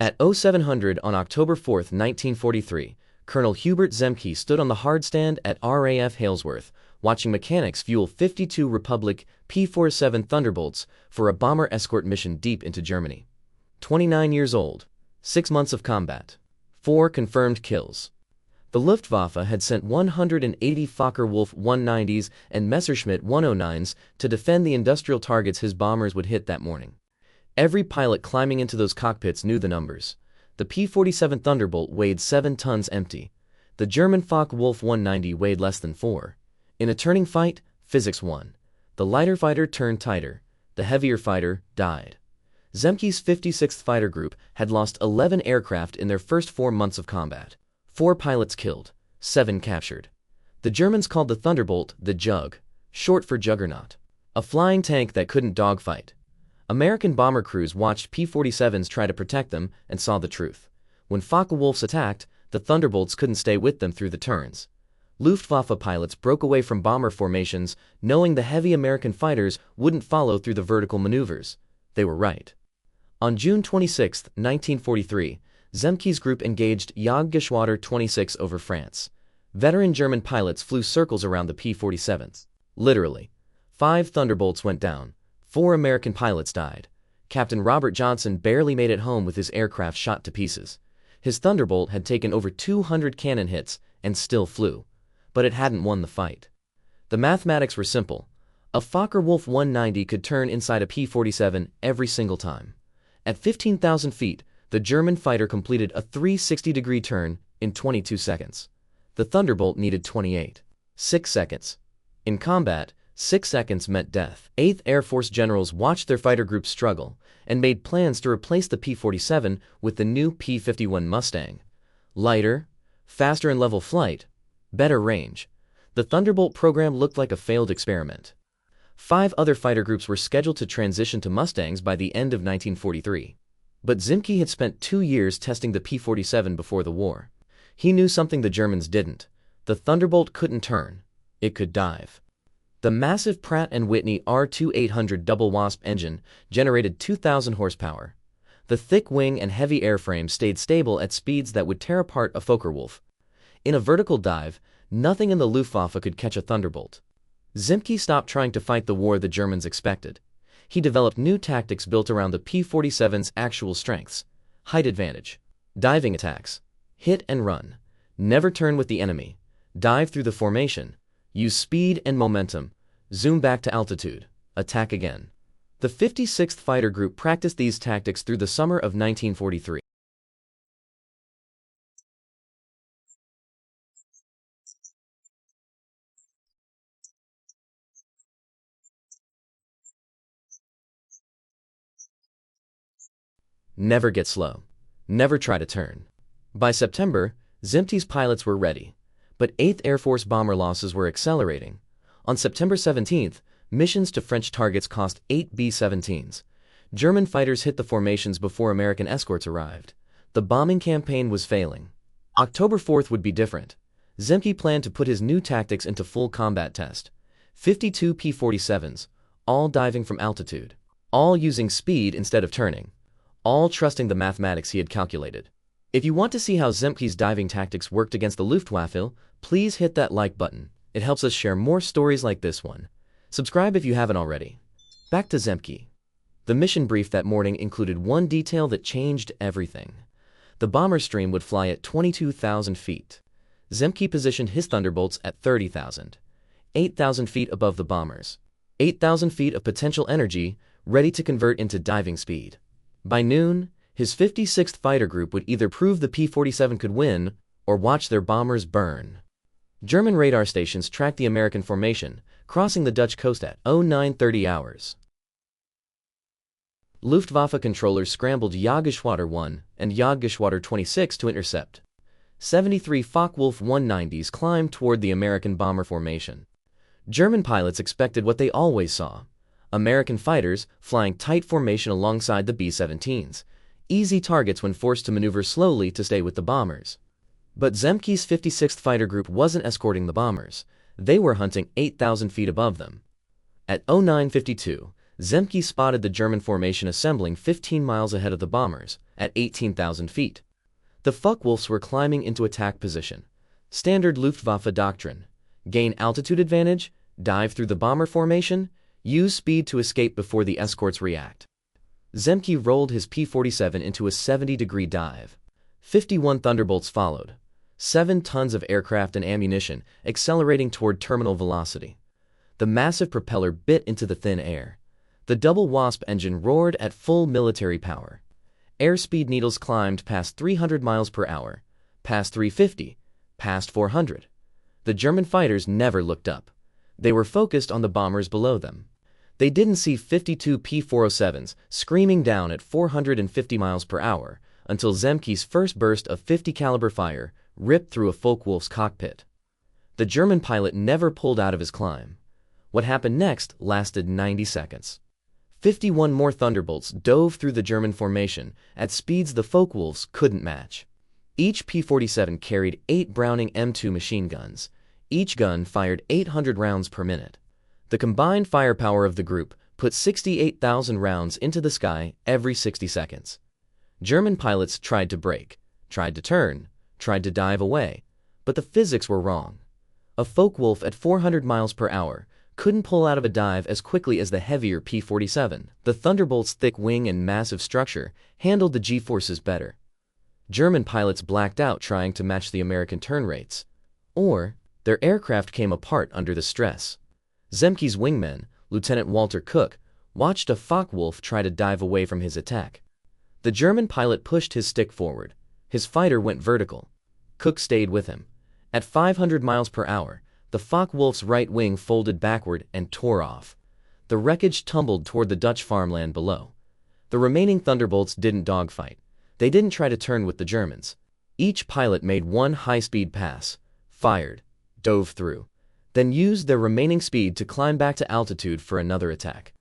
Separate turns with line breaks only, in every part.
At 0700 on October 4, 1943, Colonel Hubert Zemke stood on the hardstand at RAF Halesworth, watching mechanics fuel 52 Republic P-47 Thunderbolts for a bomber escort mission deep into Germany. 29 years old, 6 months of combat, 4 confirmed kills. The Luftwaffe had sent 180 Focke-Wulf 190s and Messerschmitt 109s to defend the industrial targets his bombers would hit that morning. Every pilot climbing into those cockpits knew the numbers. The P-47 Thunderbolt weighed 7 tons empty. The German Focke-Wulf 190 weighed less than 4. In a turning fight, physics won. The lighter fighter turned tighter. The heavier fighter died. Zemke's 56th Fighter Group had lost 11 aircraft in their first 4 months of combat. 4 pilots killed, 7 captured. The Germans called the Thunderbolt the Jug, short for Juggernaut, a flying tank that couldn't dogfight. American bomber crews watched P-47s try to protect them and saw the truth. When Focke-Wulfs attacked, the Thunderbolts couldn't stay with them through the turns. Luftwaffe pilots broke away from bomber formations, knowing the heavy American fighters wouldn't follow through the vertical maneuvers. They were right. On June 26, 1943, Zemke's group engaged Jagdgeschwader 26 over France. Veteran German pilots flew circles around the P-47s. Literally. 5 Thunderbolts went down. 4 American pilots died. Captain Robert Johnson barely made it home with his aircraft shot to pieces. His Thunderbolt had taken over 200 cannon hits and still flew. But it hadn't won the fight. The mathematics were simple. A Focke-Wulf 190 could turn inside a P-47 every single time. At 15,000 feet, the German fighter completed a 360-degree turn in 22 seconds. The Thunderbolt needed 6 seconds. In combat, 6 seconds meant death. 8th Air Force generals watched their fighter groups struggle and made plans to replace the P-47 with the new P-51 Mustang. Lighter, faster in level flight, better range. The Thunderbolt program looked like a failed experiment. 5 other fighter groups were scheduled to transition to Mustangs by the end of 1943. But Zemke had spent 2 years testing the P-47 before the war. He knew something the Germans didn't. The Thunderbolt couldn't turn. It could dive. The massive Pratt & Whitney R2800 double wasp engine generated 2,000 horsepower. The thick wing and heavy airframe stayed stable at speeds that would tear apart a Focke-Wulf. In a vertical dive, nothing in the Luftwaffe could catch a Thunderbolt. Zemke stopped trying to fight the war the Germans expected. He developed new tactics built around the P-47's actual strengths: height advantage, diving attacks, hit and run, never turn with the enemy, dive through the formation, use speed and momentum, zoom back to altitude, attack again. The 56th Fighter Group practiced these tactics through the summer of 1943. Never get slow. Never try to turn. By September, Zemke's pilots were ready, but 8th Air Force bomber losses were accelerating. On September 17th, missions to French targets cost 8 B-17s. German fighters hit the formations before American escorts arrived. The bombing campaign was failing. October 4th would be different. Zemke planned to put his new tactics into full combat test. 52 P-47s, all diving from altitude, all using speed instead of turning, all trusting the mathematics he had calculated. If you want to see how Zemke's diving tactics worked against the Luftwaffe, please hit that like button. It helps us share more stories like this one. Subscribe if you haven't already. Back to Zemke. The mission brief that morning included one detail that changed everything. The bomber stream would fly at 22,000 feet. Zemke positioned his Thunderbolts at 30,000. 8,000 feet above the bombers. 8,000 feet of potential energy ready to convert into diving speed. By noon, his 56th Fighter Group would either prove the P-47 could win or watch their bombers burn. German radar stations tracked the American formation, crossing the Dutch coast at 0930 hours. Luftwaffe controllers scrambled Jagdgeschwader 1 and Jagdgeschwader 26 to intercept. 73 Focke-Wulf 190s climbed toward the American bomber formation. German pilots expected what they always saw: American fighters flying tight formation alongside the B-17s, easy targets when forced to maneuver slowly to stay with the bombers. But Zemke's 56th Fighter Group wasn't escorting the bombers. They were hunting 8,000 feet above them. At 0952, Zemke spotted the German formation assembling 15 miles ahead of the bombers, at 18,000 feet. The Focke-Wulfs were climbing into attack position. Standard Luftwaffe doctrine: gain altitude advantage, dive through the bomber formation, use speed to escape before the escorts react. Zemke rolled his P-47 into a 70-degree dive. 51 Thunderbolts followed. 7 tons of aircraft and ammunition, accelerating toward terminal velocity. The massive propeller bit into the thin air. The double Wasp engine roared at full military power. Airspeed needles climbed past 300 miles per hour, past 350, past 400. The German fighters never looked up. They were focused on the bombers below them. They didn't see 52 P-407s screaming down at 450 miles per hour until Zemke's first burst of 50 caliber fire ripped through a Focke-Wulf's cockpit. The German pilot never pulled out of his climb. What happened next lasted 90 seconds. 51 more Thunderbolts dove through the German formation at speeds the Focke-Wulfs couldn't match. Each P-47 carried 8 Browning M2 machine guns. Each gun fired 800 rounds per minute. The combined firepower of the group put 68,000 rounds into the sky every 60 seconds. German pilots tried to brake, tried to turn, tried to dive away, but the physics were wrong. A Focke-Wulf at 400 miles per hour couldn't pull out of a dive as quickly as the heavier P-47. The Thunderbolt's thick wing and massive structure handled the G-forces better. German pilots blacked out trying to match the American turn rates, or their aircraft came apart under the stress. Zemke's wingman, Lieutenant Walter Cook, watched a Focke-Wulf try to dive away from his attack. The German pilot pushed his stick forward. His fighter went vertical. Cook stayed with him. At 500 miles per hour, the Focke-Wulf's right wing folded backward and tore off. The wreckage tumbled toward the Dutch farmland below. The remaining Thunderbolts didn't dogfight. They didn't try to turn with the Germans. Each pilot made one high-speed pass, fired, dove through, then used their remaining speed to climb back to altitude for another attack.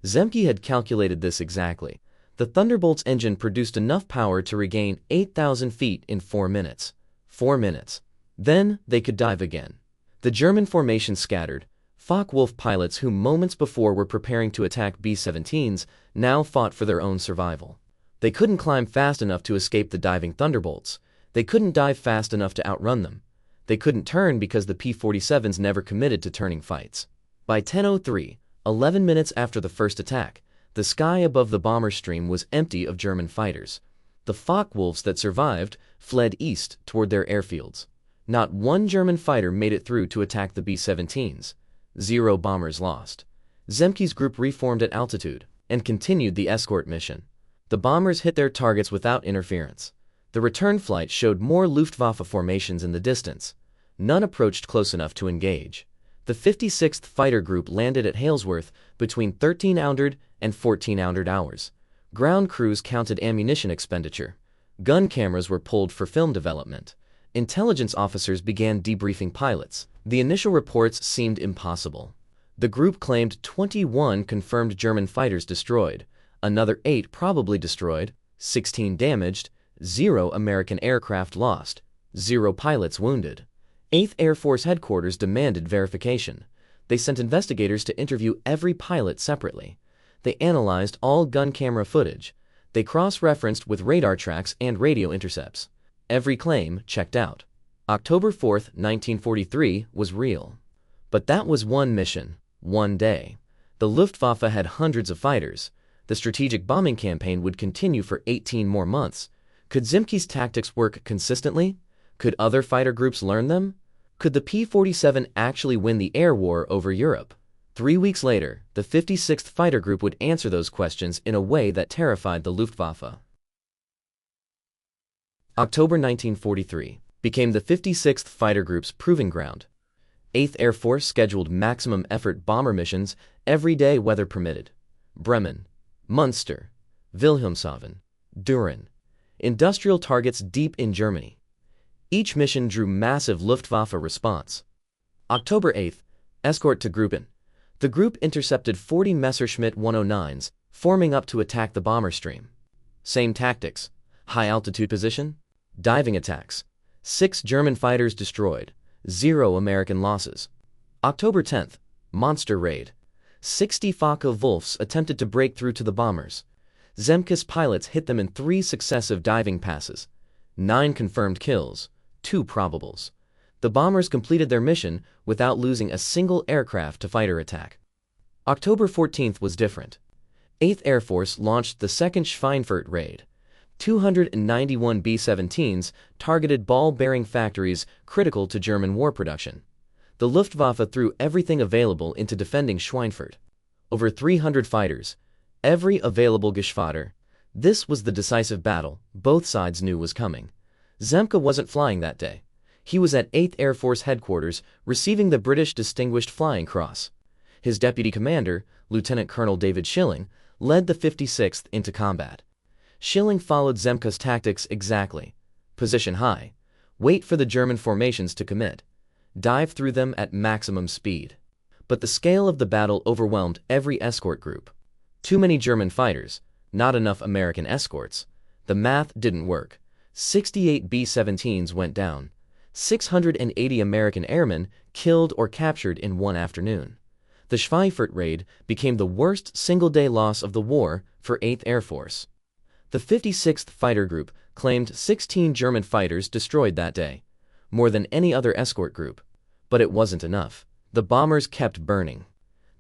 Zemke had calculated this exactly. The Thunderbolt's engine produced enough power to regain 8,000 feet in 4 minutes. 4 minutes. Then they could dive again. The German formation scattered. Focke-Wulf pilots who moments before were preparing to attack B-17s now fought for their own survival. They couldn't climb fast enough to escape the diving Thunderbolts. They couldn't dive fast enough to outrun them. They couldn't turn because the P-47s never committed to turning fights. By 10:03, 11 minutes after the first attack, the sky above the bomber stream was empty of German fighters. The Focke-Wulfs that survived fled east toward their airfields. Not one German fighter made it through to attack the B-17s. 0 bombers lost. Zemke's group reformed at altitude and continued the escort mission. The bombers hit their targets without interference. The return flight showed more Luftwaffe formations in the distance. None approached close enough to engage. The 56th Fighter Group landed at Halesworth between 1300 and 1400 hours. Ground crews counted ammunition expenditure. Gun cameras were pulled for film development. Intelligence officers began debriefing pilots. The initial reports seemed impossible. The group claimed 21 confirmed German fighters destroyed, another 8 probably destroyed, 16 damaged, 0 American aircraft lost, 0 pilots wounded. 8th Air Force Headquarters demanded verification. They sent investigators to interview every pilot separately. They analyzed all gun camera footage. They cross-referenced with radar tracks and radio intercepts. Every claim checked out. October 4, 1943 was real. But that was one mission, one day. The Luftwaffe had hundreds of fighters. The strategic bombing campaign would continue for 18 more months. Could Zemke's tactics work consistently? Could other fighter groups learn them? Could the P-47 actually win the air war over Europe? 3 weeks later, the 56th Fighter Group would answer those questions in a way that terrified the Luftwaffe. October 1943 became the 56th Fighter Group's proving ground. 8th Air Force scheduled maximum effort bomber missions every day weather permitted. Bremen, Munster, Wilhelmshaven, Düren. Industrial targets deep in Germany. Each mission drew massive Luftwaffe response. October 8th, escort to Gruppen. The group intercepted 40 Messerschmitt 109s, forming up to attack the bomber stream. Same tactics: high altitude position, diving attacks. 6 German fighters destroyed, 0 American losses. October 10th, monster raid. 60 Focke-Wulfs attempted to break through to the bombers. Zemke's pilots hit them in 3 successive diving passes. 9 confirmed kills, 2 probables. The bombers completed their mission without losing a single aircraft to fighter attack. October 14th was different. 8th Air Force launched the 2nd Schweinfurt raid. 291 B-17s targeted ball-bearing factories critical to German war production. The Luftwaffe threw everything available into defending Schweinfurt. Over 300 fighters, every available Geschwader. This was the decisive battle both sides knew was coming. Zemke wasn't flying that day. He was at 8th Air Force headquarters receiving the British Distinguished Flying Cross. His deputy commander, Lieutenant Colonel David Schilling, led the 56th into combat. Schilling followed Zemke's tactics exactly. Position high. Wait for the German formations to commit. Dive through them at maximum speed. But the scale of the battle overwhelmed every escort group. Too many German fighters, not enough American escorts. The math didn't work. 68 B-17s went down. 680 American airmen killed or captured in one afternoon. The Schweinfurt raid became the worst single-day loss of the war for 8th Air Force. The 56th Fighter Group claimed 16 German fighters destroyed that day, more than any other escort group. But it wasn't enough. The bombers kept burning.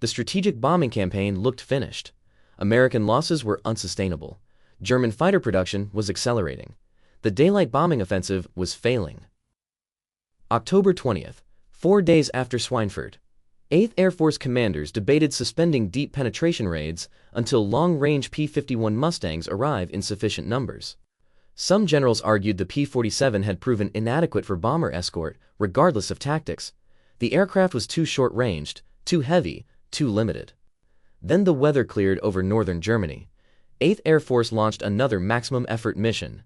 The strategic bombing campaign looked finished. American losses were unsustainable. German fighter production was accelerating. The daylight bombing offensive was failing. October 20th, 4 days after Schweinfurt. 8th Air Force commanders debated suspending deep penetration raids until long-range P-51 Mustangs arrive in sufficient numbers. Some generals argued the P-47 had proven inadequate for bomber escort, regardless of tactics. The aircraft was too short-ranged, too heavy, too limited. Then the weather cleared over northern Germany. 8th Air Force launched another maximum effort mission.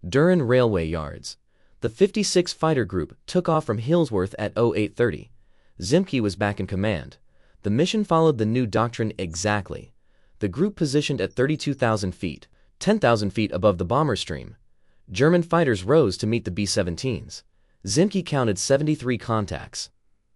Düren Railway Yards. The 56 Fighter Group took off from Hillsworth at 0830. Zemke was back in command. The mission followed the new doctrine exactly. The group positioned at 32,000 feet, 10,000 feet above the bomber stream. German fighters rose to meet the B-17s. Zemke counted 73 contacts.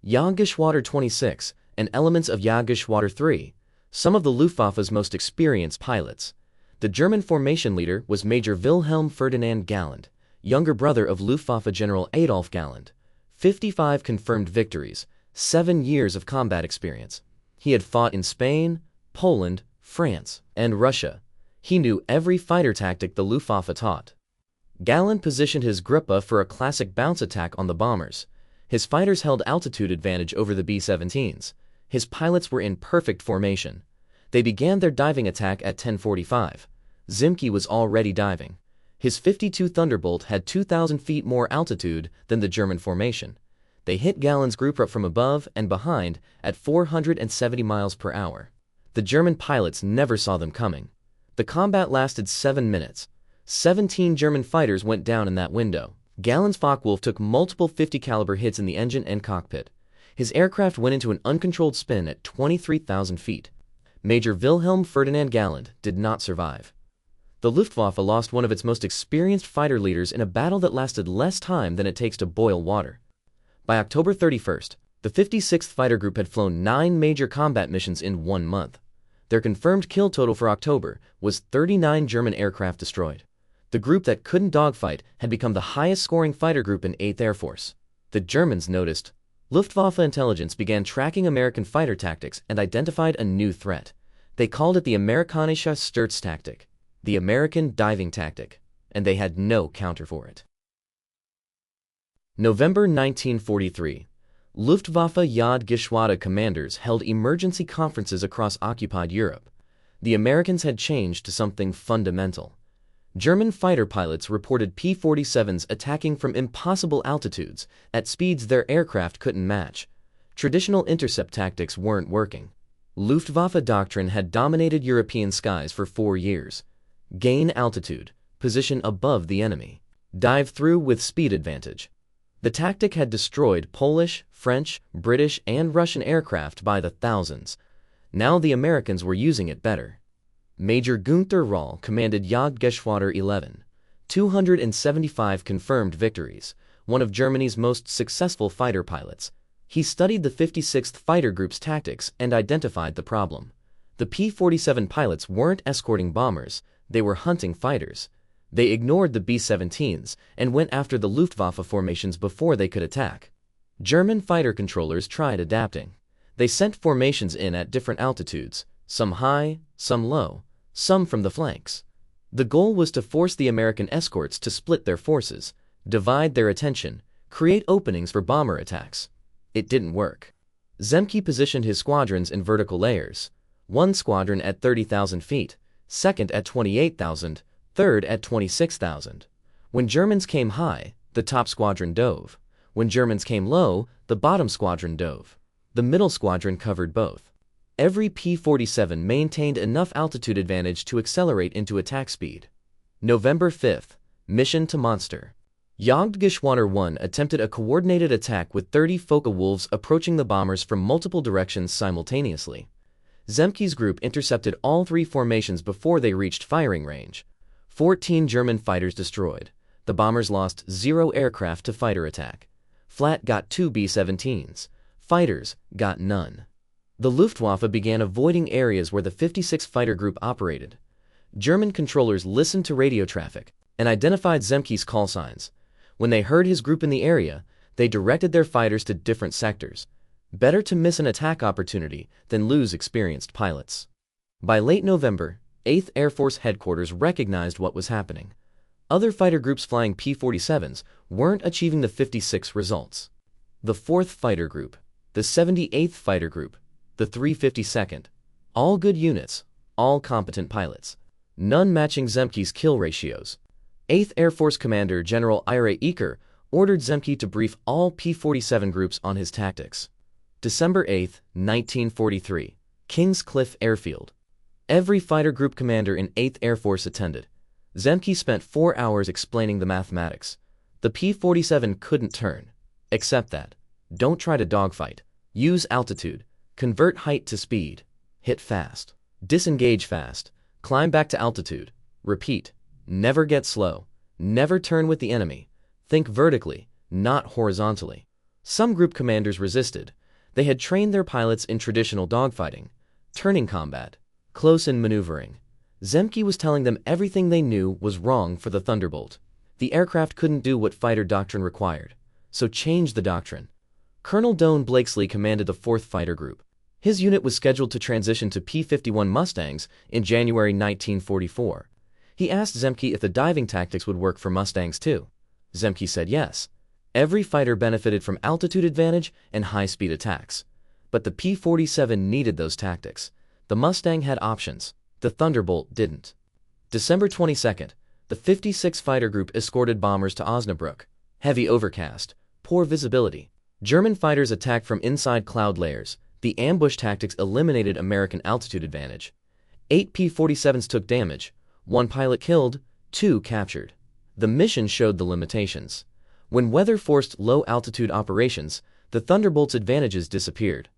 Jagdgeschwader 26 and elements of Jagdgeschwader 3, some of the Luftwaffe's most experienced pilots. The German formation leader was Major Wilhelm Ferdinand Galland, younger brother of Luftwaffe General Adolf Galland. 55 confirmed victories, 7 years of combat experience. He had fought in Spain, Poland, France, and Russia. He knew every fighter tactic the Luftwaffe taught. Galland positioned his Gruppe for a classic bounce attack on the bombers. His fighters held altitude advantage over the B-17s. His pilots were in perfect formation. They began their diving attack at 10:45. Zemke was already diving. His 52 Thunderbolt had 2,000 feet more altitude than the German formation. They hit Galland's group up from above and behind at 470 miles per hour. The German pilots never saw them coming. The combat lasted 7 minutes. 17 German fighters went down in that window. Galland's Focke-Wulf took multiple 50 caliber hits in the engine and cockpit. His aircraft went into an uncontrolled spin at 23,000 feet. Major Wilhelm Ferdinand Galland did not survive. The Luftwaffe lost one of its most experienced fighter leaders in a battle that lasted less time than it takes to boil water. By October 31st, the 56th Fighter Group had flown 9 major combat missions in 1 month. Their confirmed kill total for October was 39 German aircraft destroyed. The group that couldn't dogfight had become the highest-scoring fighter group in 8th Air Force. The Germans noticed. Luftwaffe intelligence began tracking American fighter tactics and identified a new threat. They called it the Amerikanische Sturztaktik, the American diving tactic, and they had no counter for it. November 1943. Luftwaffe Jagdgeschwader commanders held emergency conferences across occupied Europe. The Americans had changed to something fundamental. German fighter pilots reported P-47s attacking from impossible altitudes at speeds their aircraft couldn't match. Traditional intercept tactics weren't working. Luftwaffe doctrine had dominated European skies for 4 years. Gain altitude, position above the enemy, dive through with speed advantage. The tactic had destroyed Polish, French, British, and Russian aircraft by the thousands. Now the Americans were using it better. Major Gunther Rall commanded Jagdgeschwader 11, 275 confirmed victories, one of Germany's most successful fighter pilots. He studied the 56th Fighter Group's tactics and identified the problem. The P-47 pilots weren't escorting bombers, they were hunting fighters. They ignored the B-17s and went after the Luftwaffe formations before they could attack. German fighter controllers tried adapting. They sent formations in at different altitudes, some high, some low, some from the flanks. The goal was to force the American escorts to split their forces, divide their attention, create openings for bomber attacks. It didn't work. Zemke positioned his squadrons in vertical layers. One squadron at 30,000 feet, second at 28,000, third at 26,000. When Germans came high, the top squadron dove. When Germans came low, the bottom squadron dove. The middle squadron covered both. Every P-47 maintained enough altitude advantage to accelerate into attack speed. November 5th, mission to Monster. Jagdgeschwader 1 attempted a coordinated attack with 30 Focke-Wulfs approaching the bombers from multiple directions simultaneously. Zemke's group intercepted all three formations before they reached firing range. 14 German fighters destroyed. The bombers lost 0 aircraft to fighter attack. Flat got 2 B-17s. Fighters got none. The Luftwaffe began avoiding areas where the 56th Fighter Group operated. German controllers listened to radio traffic and identified Zemke's call signs. When they heard his group in the area, they directed their fighters to different sectors. Better to miss an attack opportunity than lose experienced pilots. By late November, 8th Air Force Headquarters recognized what was happening. Other fighter groups flying P-47s weren't achieving the 56 results. The 4th Fighter Group, the 78th Fighter Group, the 352nd. All good units, all competent pilots. None matching Zemke's kill ratios. 8th Air Force Commander General Ira Eaker ordered Zemke to brief all P-47 groups on his tactics. December 8, 1943, Kings Cliff Airfield. Every fighter group commander in 8th Air Force attended. Zemke spent 4 hours explaining the mathematics. The P-47 couldn't turn. Accept that. Don't try to dogfight. Use altitude. Convert height to speed. Hit fast. Disengage fast. Climb back to altitude. Repeat. Never get slow. Never turn with the enemy. Think vertically, not horizontally. Some group commanders resisted. They had trained their pilots in traditional dogfighting, turning combat, close-in maneuvering. Zemke was telling them everything they knew was wrong for the Thunderbolt. The aircraft couldn't do what fighter doctrine required, so change the doctrine. Colonel Doane Blakesley commanded the 4th Fighter Group. His unit was scheduled to transition to P-51 Mustangs in January 1944. He asked Zemke if the diving tactics would work for Mustangs too. Zemke said yes. Every fighter benefited from altitude advantage and high-speed attacks. But the P-47 needed those tactics. The Mustang had options. The Thunderbolt didn't. December 22nd, the 56th Fighter Group escorted bombers to Osnabrück. Heavy overcast, poor visibility. German fighters attacked from inside cloud layers. The ambush tactics eliminated American altitude advantage. 8 P-47s took damage. 1 pilot killed, 2 captured. The mission showed the limitations. When weather forced low-altitude operations, the Thunderbolt's advantages disappeared.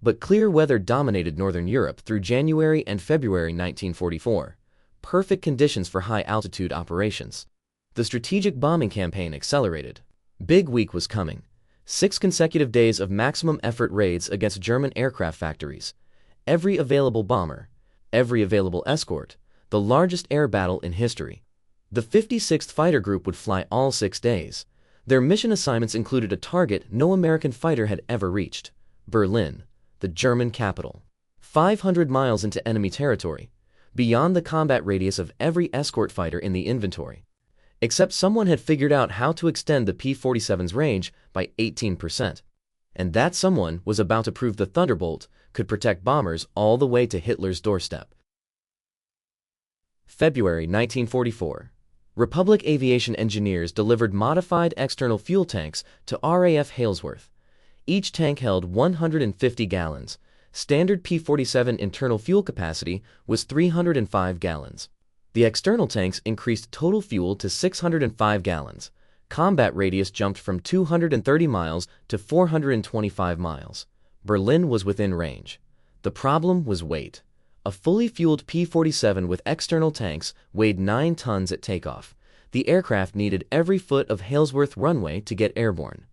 But clear weather dominated Northern Europe through January and February 1944. Perfect conditions for high-altitude operations. The strategic bombing campaign accelerated. Big week was coming. 6 consecutive days of maximum effort raids against German aircraft factories. Every available bomber. Every available escort. The largest air battle in history. The 56th Fighter Group would fly all 6 days. Their mission assignments included a target no American fighter had ever reached: Berlin, the German capital. 500 miles into enemy territory, beyond the combat radius of every escort fighter in the inventory. Except someone had figured out how to extend the P-47's range by 18%. And that someone was about to prove the Thunderbolt could protect bombers all the way to Hitler's doorstep. February 1944. Republic aviation engineers delivered modified external fuel tanks to RAF Halesworth. Each tank held 150 gallons. Standard P-47 internal fuel capacity was 305 gallons. The external tanks increased total fuel to 605 gallons. Combat radius jumped from 230 miles to 425 miles. Berlin was within range. The problem was weight. A fully fueled P-47 with external tanks weighed 9 tons at takeoff. The aircraft needed every foot of Halesworth runway to get airborne.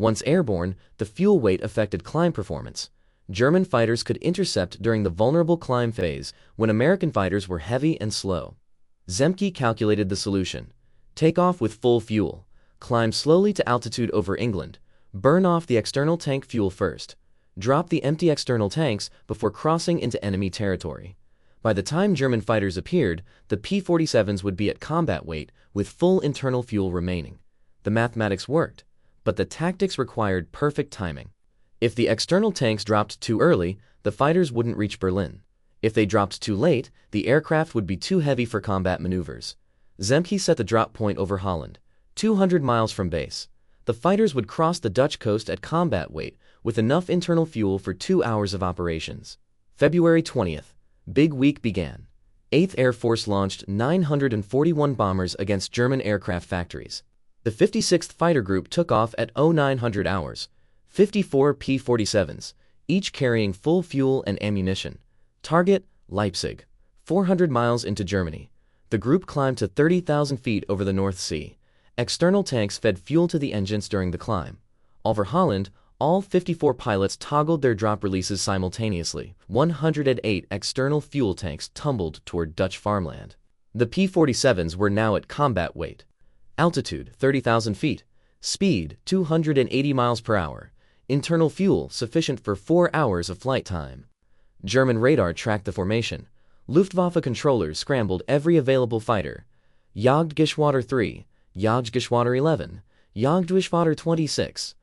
Once airborne, the fuel weight affected climb performance. German fighters could intercept during the vulnerable climb phase when American fighters were heavy and slow. Zemke calculated the solution. Take off with full fuel, climb slowly to altitude over England, burn off the external tank fuel first, drop the empty external tanks before crossing into enemy territory. By the time German fighters appeared, the P-47s would be at combat weight with full internal fuel remaining. The mathematics worked, but the tactics required perfect timing. If the external tanks dropped too early, the fighters wouldn't reach Berlin. If they dropped too late, the aircraft would be too heavy for combat maneuvers. Zemke set the drop point over Holland, 200 miles from base. The fighters would cross the Dutch coast at combat weight with enough internal fuel for 2 hours of operations. February 20th. Big week began. 8th Air Force launched 941 bombers against German aircraft factories. The 56th Fighter Group took off at 0900 hours. 54 P-47s, each carrying full fuel and ammunition. Target, Leipzig. 400 miles into Germany. The group climbed to 30,000 feet over the North Sea. External tanks fed fuel to the engines during the climb. Over Holland, all 54 pilots toggled their drop releases simultaneously. 108 external fuel tanks tumbled toward Dutch farmland. The P-47s were now at combat weight. Altitude, 30,000 feet. Speed, 280 miles per hour. Internal fuel sufficient for 4 hours of flight time. German radar tracked the formation. Luftwaffe controllers scrambled every available fighter. Jagdgeschwader 3, Jagdgeschwader 11, Jagdgeschwader 26.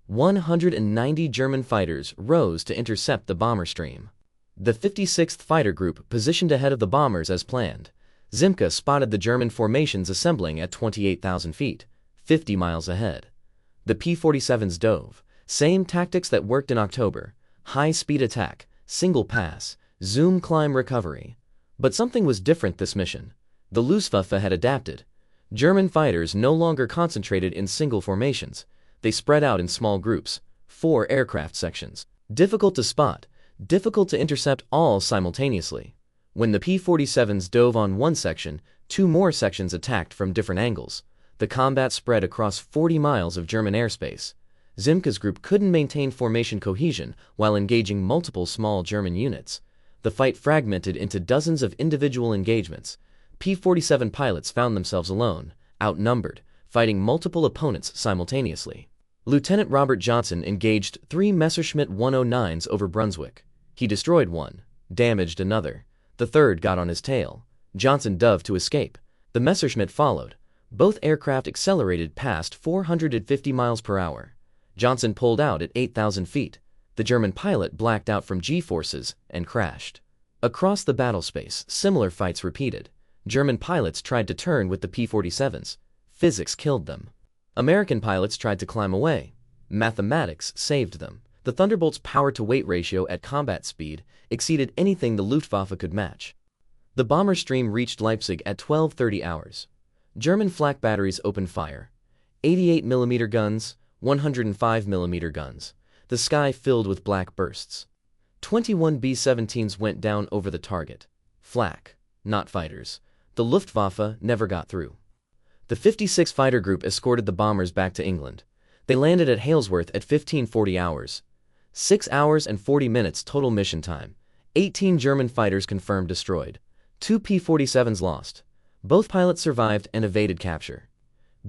190 German fighters rose to intercept the bomber stream. The 56th Fighter Group positioned ahead of the bombers as planned. Zemke spotted the German formations assembling at 28,000 feet, 50 miles ahead. The P-47s dove. Same tactics that worked in October. High-speed attack, single pass, zoom climb recovery. But something was different this mission. The Luftwaffe had adapted. German fighters no longer concentrated in single formations. They spread out in small groups, 4 aircraft sections. Difficult to spot, difficult to intercept all simultaneously. When the P-47s dove on one section, 2 more sections attacked from different angles. The combat spread across 40 miles of German airspace. Zemke's group couldn't maintain formation cohesion while engaging multiple small German units. The fight fragmented into dozens of individual engagements. P-47 pilots found themselves alone, outnumbered, fighting multiple opponents simultaneously. Lieutenant Robert Johnson engaged 3 Messerschmitt 109s over Brunswick. He destroyed one, damaged another. The third got on his tail. Johnson dove to escape. The Messerschmitt followed. Both aircraft accelerated past 450 miles per hour. Johnson pulled out at 8,000 feet. The German pilot blacked out from G-forces and crashed. Across the battle space, similar fights repeated. German pilots tried to turn with the P-47s. Physics killed them. American pilots tried to climb away. Mathematics saved them. The Thunderbolt's power-to-weight ratio at combat speed exceeded anything the Luftwaffe could match. The bomber stream reached Leipzig at 12:30 hours. German flak batteries opened fire. 88mm guns, 105mm guns. The sky filled with black bursts. 21 B-17s went down over the target. Flak, not fighters. The Luftwaffe never got through. The 56th Fighter Group escorted the bombers back to England. They landed at Halesworth at 15:40 hours. 6 hours and 40 minutes total mission time. 18 German fighters confirmed destroyed. 2 P-47s lost. Both pilots survived and evaded capture.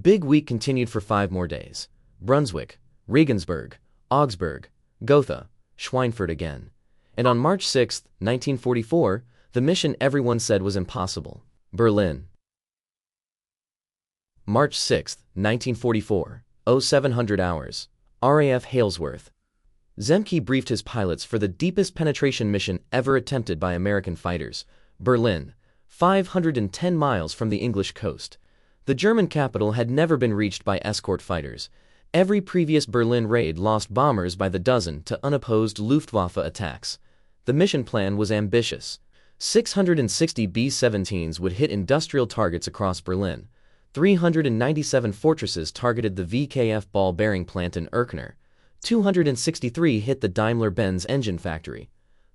Big week continued for 5 more days. Brunswick, Regensburg, Augsburg, Gotha, Schweinfurt again. And on March 6, 1944, the mission everyone said was impossible. Berlin. March 6, 1944, 0700 hours. RAF Halesworth. Zemke briefed his pilots for the deepest penetration mission ever attempted by American fighters. Berlin, 510 miles from the English coast. The German capital had never been reached by escort fighters. Every previous Berlin raid lost bombers by the dozen to unopposed Luftwaffe attacks. The mission plan was ambitious. 660 B-17s would hit industrial targets across Berlin. 397 fortresses targeted the VKF ball bearing plant in Erkner. 263 hit the Daimler-Benz engine factory.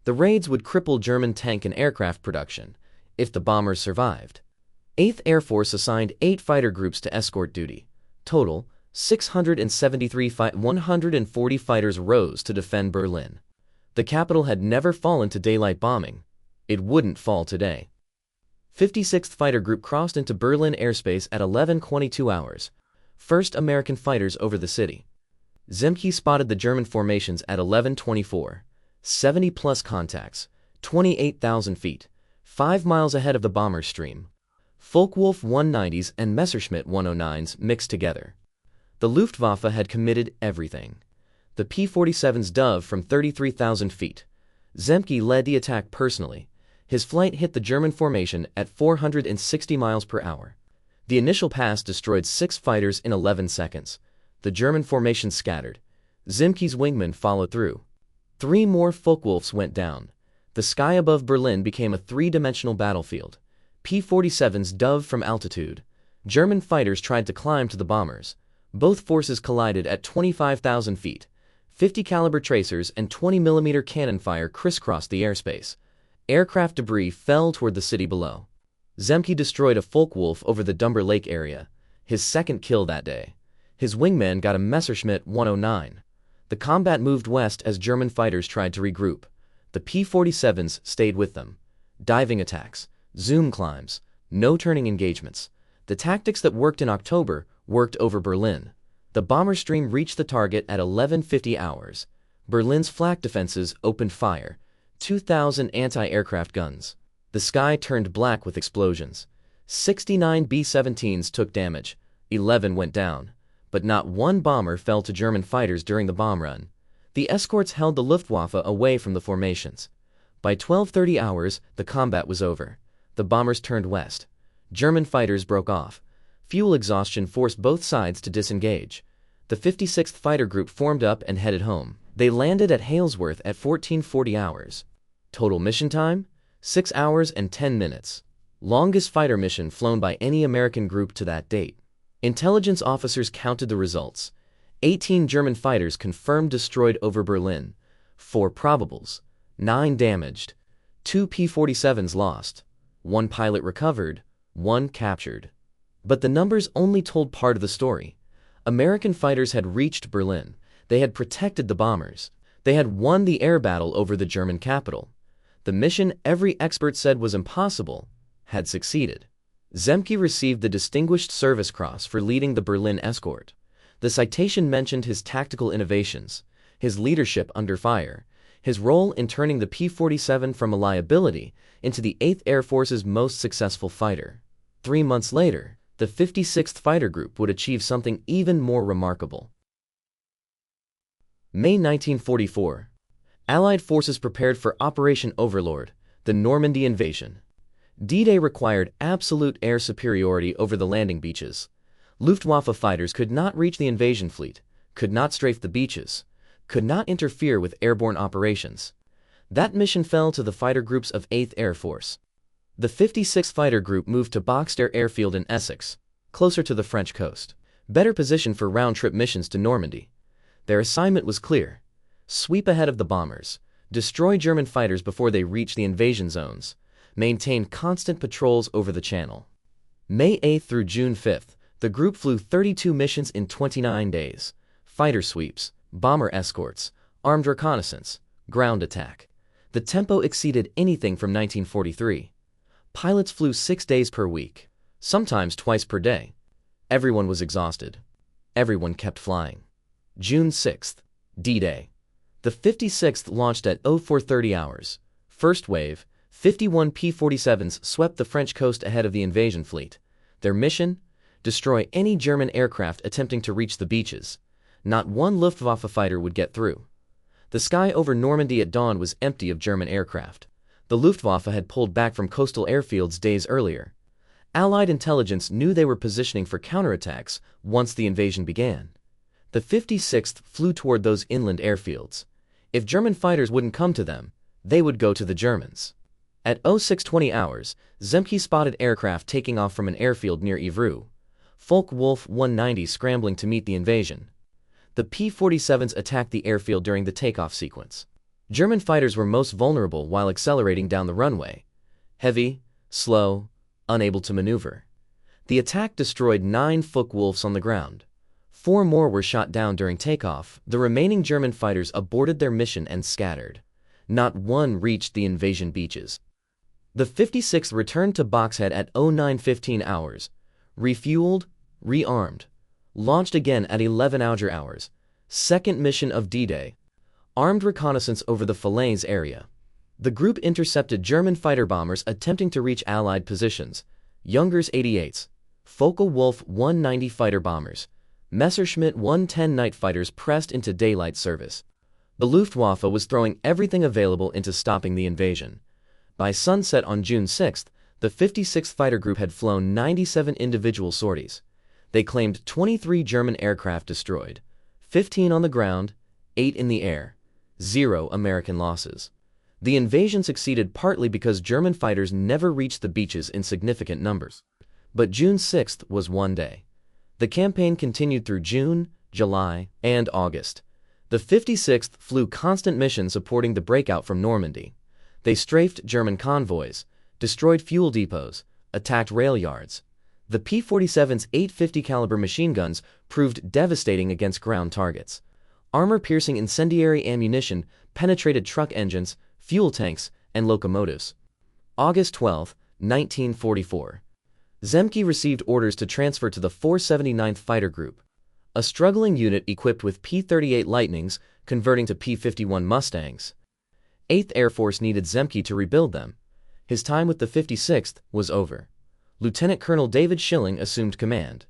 The raids would cripple German tank and aircraft production, if the bombers survived. 8th Air Force assigned 8 fighter groups to escort duty. Total, 140 fighters rose to defend Berlin. The capital had never fallen to daylight bombing. It wouldn't fall today. 56th Fighter Group crossed into Berlin airspace at 11:22 hours. First American fighters over the city. Zemke spotted the German formations at 11:24. 70-plus contacts, 28,000 feet, 5 miles ahead of the bomber stream. Focke-Wulf 190s and Messerschmitt 109s mixed together. The Luftwaffe had committed everything. The P-47's dove from 33,000 feet. Zemke led the attack personally. His flight hit the German formation at 460 miles per hour. The initial pass destroyed 6 fighters in 11 seconds. The German formation scattered. Zemke's wingmen followed through. 3 more Focke-Wulfs went down. The sky above Berlin became a 3-dimensional battlefield. P-47's dove from altitude. German fighters tried to climb to the bombers. Both forces collided at 25,000 feet. 50 caliber tracers and 20mm cannon fire crisscrossed the airspace. Aircraft debris fell toward the city below. Zemke destroyed a Focke-Wulf over the Dumber Lake area, his second kill that day. His wingman got a Messerschmitt 109. The combat moved west as German fighters tried to regroup. The P-47s stayed with them. Diving attacks, zoom climbs, no turning engagements. The tactics that worked in October worked over Berlin. The bomber stream reached the target at 11:50 hours. Berlin's flak defenses opened fire. 2,000 anti-aircraft guns. The sky turned black with explosions. 69 B-17s took damage. 11 went down. But not one bomber fell to German fighters during the bomb run. The escorts held the Luftwaffe away from the formations. By 12:30 hours, the combat was over. The bombers turned west. German fighters broke off. Fuel exhaustion forced both sides to disengage. The 56th Fighter Group formed up and headed home. They landed at Halesworth at 14:40 hours. Total mission time? 6 hours and 10 minutes. Longest fighter mission flown by any American group to that date. Intelligence officers counted the results. 18 German fighters confirmed destroyed over Berlin. 4 probables. 9 damaged. 2 P-47s lost. 1 pilot recovered. 1 captured. But the numbers only told part of the story. American fighters had reached Berlin. They had protected the bombers. They had won the air battle over the German capital. The mission every expert said was impossible had succeeded. Zemke received the Distinguished Service Cross for leading the Berlin escort. The citation mentioned his tactical innovations, his leadership under fire, his role in turning the P-47 from a liability into the 8th Air Force's most successful fighter. 3 months later, the 56th Fighter Group would achieve something even more remarkable. May 1944. Allied forces prepared for Operation Overlord, the Normandy invasion. D-Day required absolute air superiority over the landing beaches. Luftwaffe fighters could not reach the invasion fleet, could not strafe the beaches, could not interfere with airborne operations. That mission fell to the fighter groups of 8th Air Force. The 56th Fighter Group moved to Boxter Airfield in Essex, closer to the French coast, better positioned for round-trip missions to Normandy. Their assignment was clear: sweep ahead of the bombers, destroy German fighters before they reach the invasion zones, maintain constant patrols over the channel. May 8 through June 5, the group flew 32 missions in 29 days. Fighter sweeps, bomber escorts, armed reconnaissance, ground attack. The tempo exceeded anything from 1943. Pilots flew 6 days per week, sometimes twice per day. Everyone was exhausted. Everyone kept flying. June 6th, D-Day. The 56th launched at 0430 hours. First wave, 51 P-47s swept the French coast ahead of the invasion fleet. Their mission? Destroy any German aircraft attempting to reach the beaches. Not one Luftwaffe fighter would get through. The sky over Normandy at dawn was empty of German aircraft. The Luftwaffe had pulled back from coastal airfields days earlier. Allied intelligence knew they were positioning for counterattacks once the invasion began. The 56th flew toward those inland airfields. If German fighters wouldn't come to them, they would go to the Germans. At 0620 hours, Zemke spotted aircraft taking off from an airfield near Yverdon. Focke-Wulf 190 scrambling to meet the invasion. The P-47s attacked the airfield during the takeoff sequence. German fighters were most vulnerable while accelerating down the runway. Heavy, slow, unable to maneuver. The attack destroyed 9 Focke-Wulfs on the ground. 4 more were shot down during takeoff. The remaining German fighters aborted their mission and scattered. Not one reached the invasion beaches. The 56th returned to Boxhead at 09:15 hours, refueled, rearmed, launched again at 11 hours. Second mission of D-Day. Armed reconnaissance over the Falaise area. The group intercepted German fighter bombers attempting to reach Allied positions. Junger's 88s, Focke-Wulf 190 fighter bombers, Messerschmitt 110 night fighters pressed into daylight service. The Luftwaffe was throwing everything available into stopping the invasion. By sunset on June 6th, the 56th Fighter Group had flown 97 individual sorties. They claimed 23 German aircraft destroyed, 15 on the ground, 8 in the air, 0 American losses. The invasion succeeded partly because German fighters never reached the beaches in significant numbers. But June 6th was one day. The campaign continued through June, July, and August. The 56th flew constant missions supporting the breakout from Normandy. They strafed German convoys, destroyed fuel depots, attacked rail yards. The P-47's 850 caliber machine guns proved devastating against ground targets. Armor-piercing incendiary ammunition penetrated truck engines, fuel tanks, and locomotives. August 12, 1944. Zemke received orders to transfer to the 479th Fighter Group, a struggling unit equipped with P-38 Lightnings converting to P-51 Mustangs. 8th Air Force needed Zemke to rebuild them. His time with the 56th was over. Lieutenant Colonel David Schilling assumed command.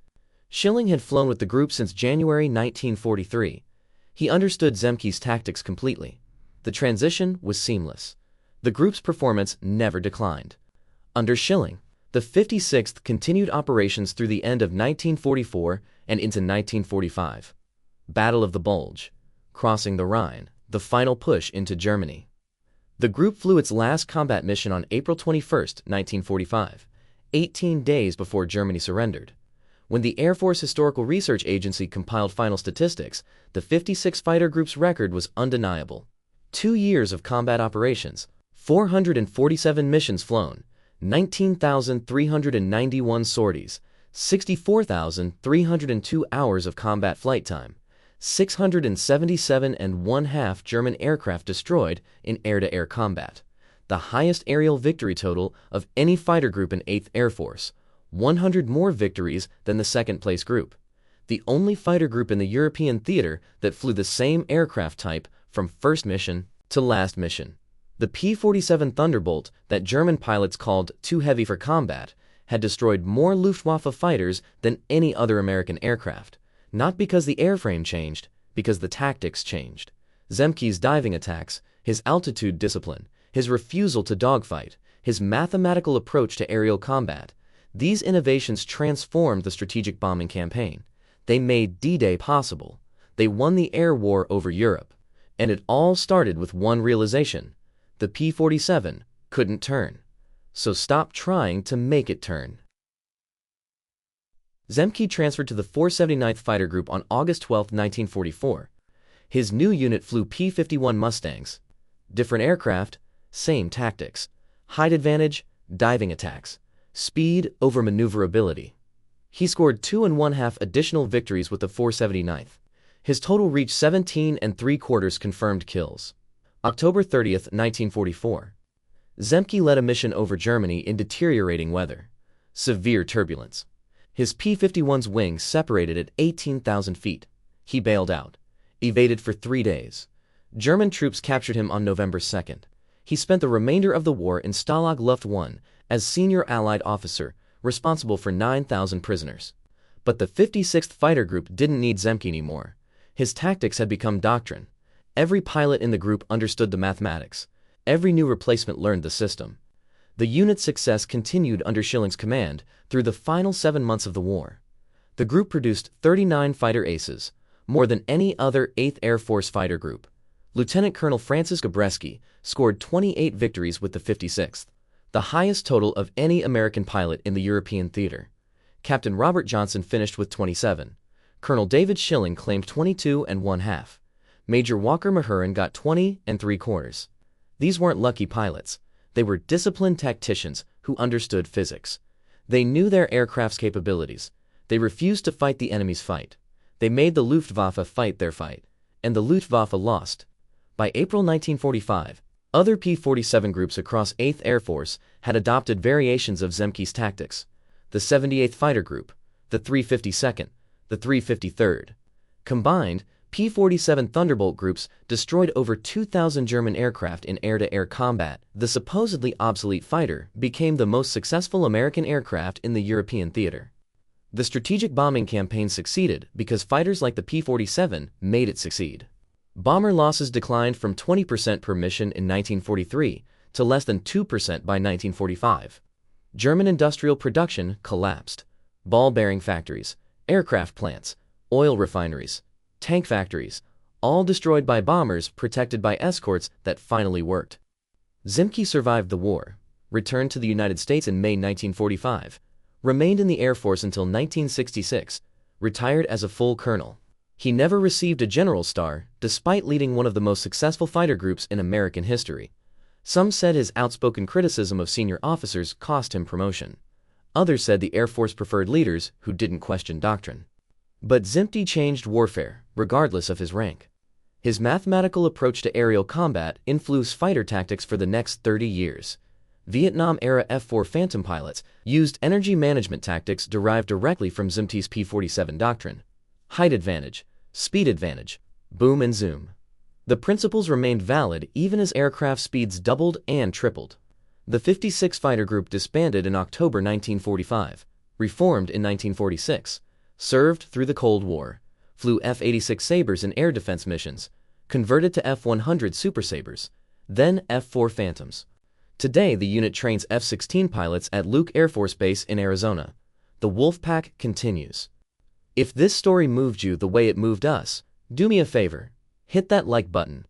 Schilling had flown with the group since January 1943. He understood Zemke's tactics completely. The transition was seamless. The group's performance never declined. Under Schilling, the 56th continued operations through the end of 1944 and into 1945. Battle of the Bulge, crossing the Rhine, the final push into Germany. The group flew its last combat mission on April 21, 1945, 18 days before Germany surrendered. When the Air Force Historical Research Agency compiled final statistics, the 56th Fighter Group's record was undeniable. 2 years of combat operations, 447 missions flown, 19,391 sorties, 64,302 hours of combat flight time, 677.5 German aircraft destroyed in air-to-air combat, the highest aerial victory total of any fighter group in 8th Air Force, 100 more victories than the second-place group, the only fighter group in the European theater that flew the same aircraft type from first mission to last mission. The P-47 Thunderbolt, that German pilots called too heavy for combat, had destroyed more Luftwaffe fighters than any other American aircraft. Not because the airframe changed, because the tactics changed. Zemke's diving attacks, his altitude discipline, his refusal to dogfight, his mathematical approach to aerial combat, these innovations transformed the strategic bombing campaign. They made D-Day possible. They won the air war over Europe. And it all started with one realization. The P-47 couldn't turn. So stop trying to make it turn. Zemke transferred to the 479th Fighter Group on August 12, 1944. His new unit flew P-51 Mustangs. Different aircraft, same tactics. Height advantage, diving attacks. Speed over maneuverability. He scored 2.5 additional victories with the 479th. His total reached 17 3/4 confirmed kills. October 30, 1944. Zemke led a mission over Germany in deteriorating weather. Severe turbulence. His P-51's wings separated at 18,000 feet. He bailed out, evaded for 3 days. German troops captured him on November 2nd. He spent the remainder of the war in Stalag Luft 1 as senior Allied officer, responsible for 9,000 prisoners. But the 56th Fighter Group didn't need Zemke anymore. His tactics had become doctrine. Every pilot in the group understood the mathematics. Every new replacement learned the system. The unit's success continued under Schilling's command through the final 7 months of the war. The group produced 39 fighter aces, more than any other 8th Air Force fighter group. Lieutenant Colonel Francis Gabreski scored 28 victories with the 56th, the highest total of any American pilot in the European theater. Captain Robert Johnson finished with 27. Colonel David Schilling claimed 22.5. Major Walker Mahurin got 20.75. These weren't lucky pilots. They were disciplined tacticians who understood physics. They knew their aircraft's capabilities. They refused to fight the enemy's fight. They made the Luftwaffe fight their fight, and the Luftwaffe lost. By April 1945, other P-47 groups across 8th Air Force had adopted variations of Zemke's tactics. The 78th Fighter Group, the 352nd, the 353rd. Combined, P-47 Thunderbolt groups destroyed over 2,000 German aircraft in air-to-air combat. The supposedly obsolete fighter became the most successful American aircraft in the European theater. The strategic bombing campaign succeeded because fighters like the P-47 made it succeed. Bomber losses declined from 20% per mission in 1943 to less than 2% by 1945. German industrial production collapsed. Ball bearing factories, aircraft plants, oil refineries, tank factories, all destroyed by bombers protected by escorts that finally worked. Zemke survived the war, returned to the United States in May 1945, remained in the Air Force until 1966, retired as a full colonel. He never received a general star, despite leading one of the most successful fighter groups in American history. Some said his outspoken criticism of senior officers cost him promotion. Others said the Air Force preferred leaders who didn't question doctrine. But Zemke changed warfare, regardless of his rank. His mathematical approach to aerial combat influenced fighter tactics for the next 30 years. Vietnam-era F-4 Phantom pilots used energy management tactics derived directly from Zemke's P-47 doctrine. Height advantage, speed advantage, boom and zoom. The principles remained valid even as aircraft speeds doubled and tripled. The 56th Fighter Group disbanded in October 1945, reformed in 1946. Served through the Cold War, flew F-86 Sabres in air defense missions, converted to F-100 Super Sabres, then F-4 Phantoms. Today the unit trains F-16 pilots at Luke Air Force Base in Arizona. The Wolfpack continues. If this story moved you the way it moved us, do me a favor, hit that like button.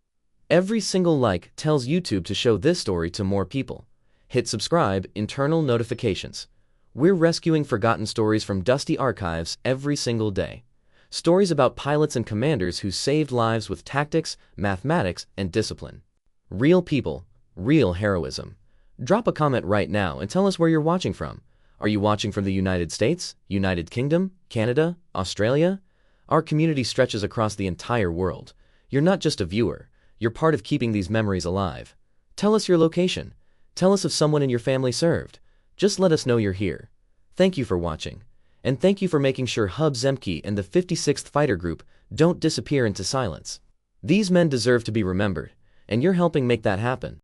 Every single like tells YouTube to show this story to more people. Hit subscribe, internal notifications. We're rescuing forgotten stories from dusty archives every single day. Stories about pilots and commanders who saved lives with tactics, mathematics, and discipline. Real people, real heroism. Drop a comment right now and tell us where you're watching from. Are you watching from the United States, United Kingdom, Canada, Australia? Our community stretches across the entire world. You're not just a viewer, you're part of keeping these memories alive. Tell us your location. Tell us if someone in your family served. Just let us know you're here. Thank you for watching. And thank you for making sure Hub Zemke and the 56th Fighter Group don't disappear into silence. These men deserve to be remembered, and you're helping make that happen.